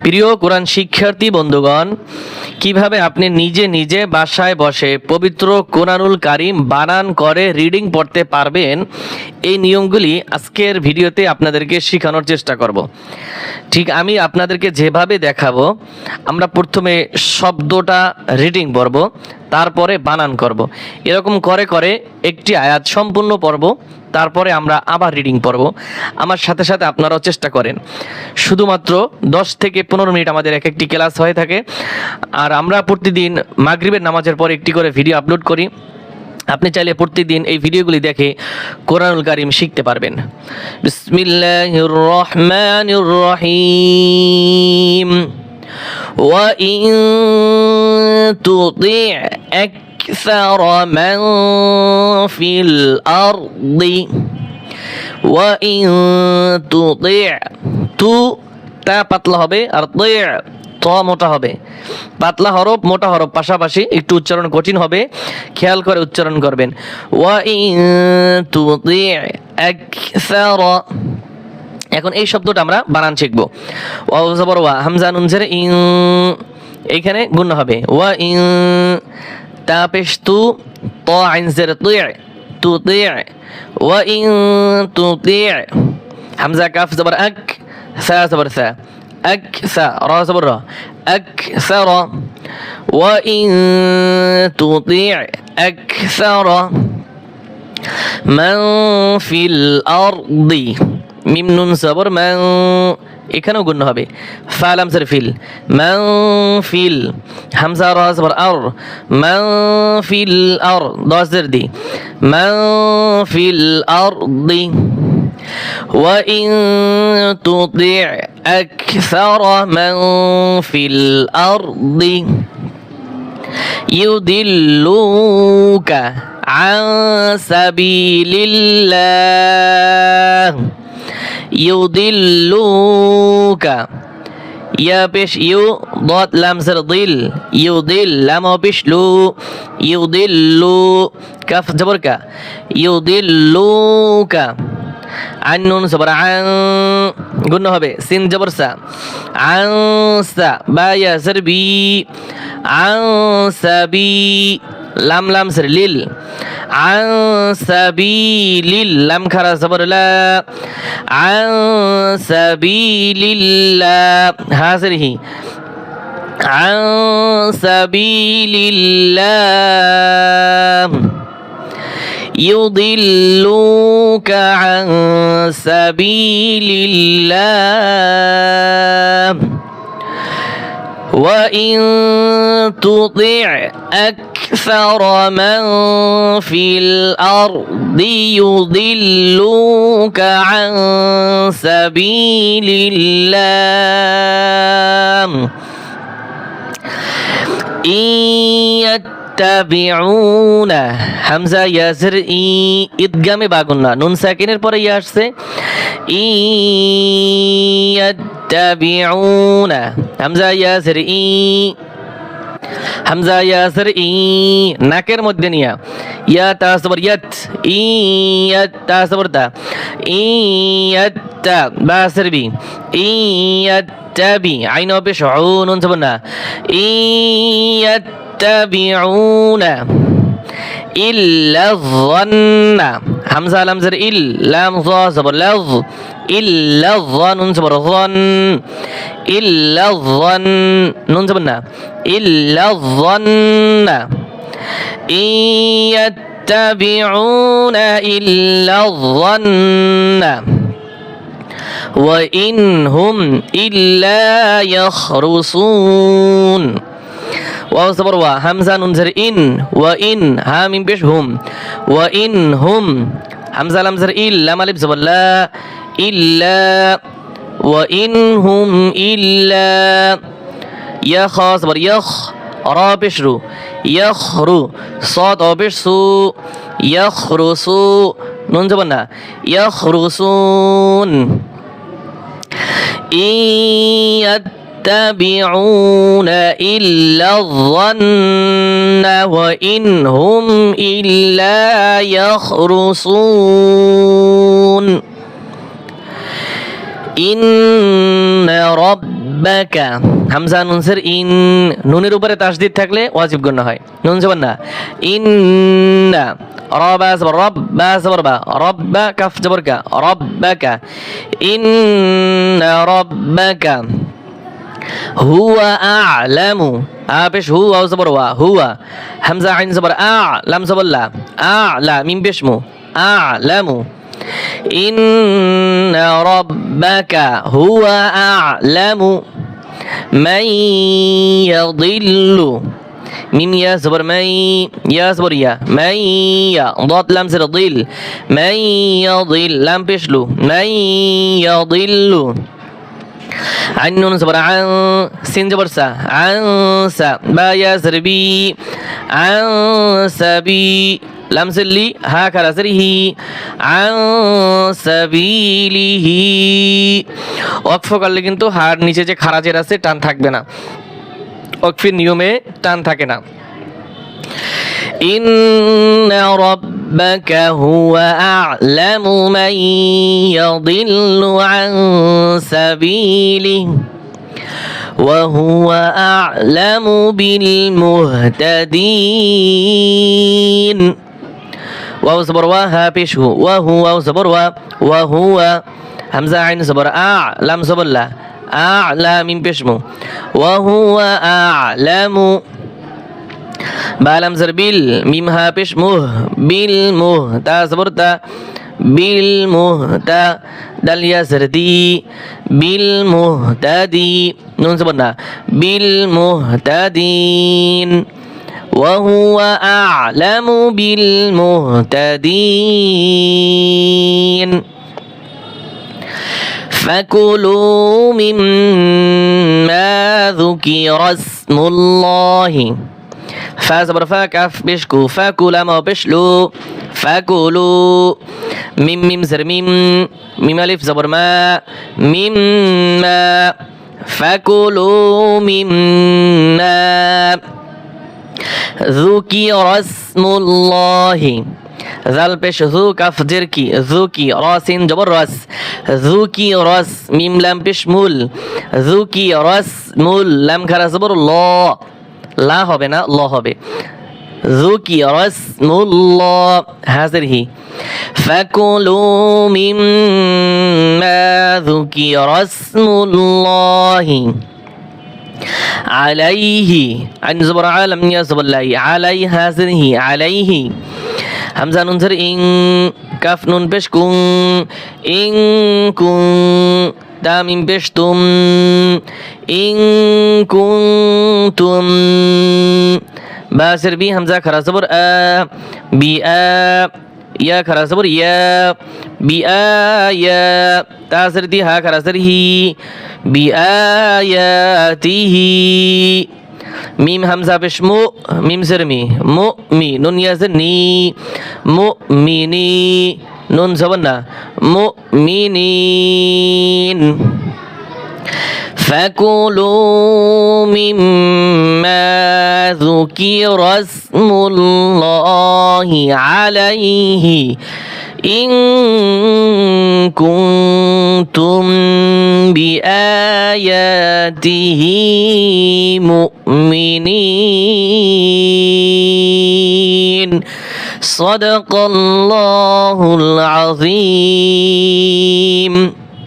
প্রিয় কোরআন শিক্ষার্থী বন্ধুগণ, কিভাবে আপনি নিজে নিজে বাসায় বসে পবিত্র কোরআনুল কারীম বানান করে রিডিং পড়তে পারবেন, এই নিয়মগুলি আজকের ভিডিওতে আপনাদেরকে শেখানোর চেষ্টা করব। ঠিক আমি আপনাদেরকে যেভাবে দেখাবো, আমরা প্রথমে শব্দটা রিডিং পড়ব, তারপরে বানান করব। এরকম করে করে একটি আয়াত সম্পূর্ণ পড়ব, তারপরে আমরা আবার রিডিং পড়ব। আমার সাথে সাথে আপনারাও চেষ্টা করেন। শুধুমাত্র 10 থেকে 15 মিনিট আমাদের এক একটি ক্লাস হয়ে থাকে, আর আমরা প্রতিদিন মাগরিবের নামাজের পর একটি করে ভিডিও আপলোড করি। আপনি চাইলে প্রতিদিন এই ভিডিওগুলি দেখে কোরআনুল কারীম শিখতে পারবেন। বিসমিল্লাহির রহমানির রহিম। ওয়া ইন তুতি أكثر من في الأرض وإن تطيع তু তা পাতলা হবে আর ত মোটা হবে। পাতলা হরফ মোটা হরফ পাশাপাশি, একটু উচ্চারণ কঠিন হবে, খেয়াল করে উচ্চারণ করবেন। ওয়াইন তুতি আকসার। এখন এই শব্দটা আমরা বানান শিখব। ওয়াও জবর ওয়া, হামজা নুন জের ইন, এইখানে গুণ হবে। ওয়া ইন তা পেশ তু, ত আইন জের তুতি, ওয়া ইন তুতি। হামজা কাফ জবর আক, সা জবর সা, আকসা, রা জবর রা, আকসার। ওয়া ইন তুতি আকসার মান ফিল আরদি, মিম নুন জবর মান, এখানেও গুণ হবে। ফা লাম জের ফিল, মান ফিল, হামজা রা জবর আর, মান ফিল আর, দশ জের দি, মান ফিল আরদি। وإن تطع أكثر من في الأرض يضلوك عن سبيل الله يضلوك يا بش يو ضاد لام زر ضل يضل لام بش لو يضلو كف جبرك يضلوك عن نون زبر عن قلنا هبه سين جبر سا عن سا با يا زر بي عن سبي لام لام زر ليل عن سبيل لام خرا زبر لا عن سبيل الله هذه عن سبيل الله يضلوك عن سبيل الله وإن تطع أكثر من في الأرض يضلوك عن سبيل الله إن তাবিউনা, হামজা ইয়াজের ই, ইদগামে বাগুন্না, নুন সাকিনের পরে ইয়া আসছে। ইয়াত্তাবিউনা, হামজা ইয়াজের ই, হামজা ইয়াজের ই, নাকের মধ্যে নিয়া, ইয়া তা সবর ইয়াত, ইয়াত তা সবর তা, ইয়াত্তা বা সরবি, ইয়াত্তাবি, আইন হবে শউ, নুন সবর না, يتبعون إلا الظن، حمزة لام زر إل، لام ظا زبر لظ، إلا الظن نون زبر ظن، إلا الظن نون زبرنا، إلا الظن إن يتبعون إلا الظن وإن هم إلا يخرصون। ওয়াও জবর ওয়া, হামজা নুন জের ইন, ওয়া ইন, হা মিম পেশ হুম, ওয়া ইন হুম, হামজা লাম জের ইল, লাম আলিফ জবর লা, ইল্লা, ওয়া ইন হুম ইল্লা, ইয়া খা জবর ইয়াখ, রা পেশ রু, ইয়াখরু, সাদ ও পেশ সু, ইয়াখরুসু, নুন জবর না, ইয়াখরুসুন। يتبعون إلا الظن وإن هم إلا يخرصون إن رب রাব্বাকা হামজা নুন জের ইন নুনের উপরে তাসদিদ থাকলে ওয়াজিব গুণ হয় নুন জবর না ইন্না রাবা জবর রব বা জবর বা রব্বা কাফ জবর কা রাব্বাকা ইন্না রাব্বাকা হুয়া আ'লামু পেশ হু ওয়াও জবর ওয়া হুয়া হামজা আইন জবর আ লাম জবর লা আ'লা মিম পেশ মু আ'লামু ইন্না রাব্বাকা হুয়া আ'লামু মান ইয়াদিল্লু মিম ইয়া জবর মাই ইয়া জবর ইয়া মান ইয়া ضاد লাম জের দিল মান ইয়াদিল লাম পেশ লু মান ইয়াদিল্লু عن نون زبر عن سين زبر سا عن سا با يا زربي عن سبي لم زلي هكذا زره عن سبيله ওয়াকফ করলে কিন্তু হার নিচে যে খারাজের আছে টান থাকবে না ওয়াকফের নিয়মে টান থাকে না إن ربك هو أعلم من يضل عن سبيله وهو أعلم بالمهتدين واو زبر وها بيشه وهو زبر وهو همزة عين زبر لم زبر لا أعلى من بشمه وهو أعلم বালাম জের বিল মিম হা পেশ মুহ বিল মুহ তা জবর তা বিল মুহ তা দাল ইয়া জের দি বিল মুহতাদি নুন জবর না বিল মুহতাদিন ওয়া হুয়া আ'লামু বিল মুহতাদিন فكلوا مما ذكر اسم الله فا زبر فا كاف بشكو فاكولا ما بشلو فاكلوا ميم ميم زر ميم ميم الف زبر ما ميم ما فاكلوا مما ذكر اسم الله ذال পেশ যু কাফ জের কি যুকি রাসিন জবর রাস যুকি রাস মিম লাম পেশ মুল যুকি রাস মুল লাম খারা জবর ল লা হবে না ল হবে যুকি রাসমুল্লাহ হাজির হি ফাকুলু মিম্মা যুকি রাসমুল্লাহি আলাইহি আইন জবর আলাম ইয়া জবর লাই আলাই হাজির হি আলাইহি হামজা নুন জের ইন কাফ নুন পেশ কুন ইন কুন তা মিম পেশ তুম ইন কুনতুম বা জের বি হামজা খারা জবর আ বি আ ইয়া খারা জবর ইয়া বি আয়া তা জের দি হা খারা জের হি বি আয়াতিহি মিম হামজা পেশ মু মিম জের মি মু মি নুন ইয়া জের নি মু মিনি নুন জবর না মু মিনিন فكلوا مما ذكر اسم الله عليه إن كنتم بآياته مؤمنين صدق الله العظيم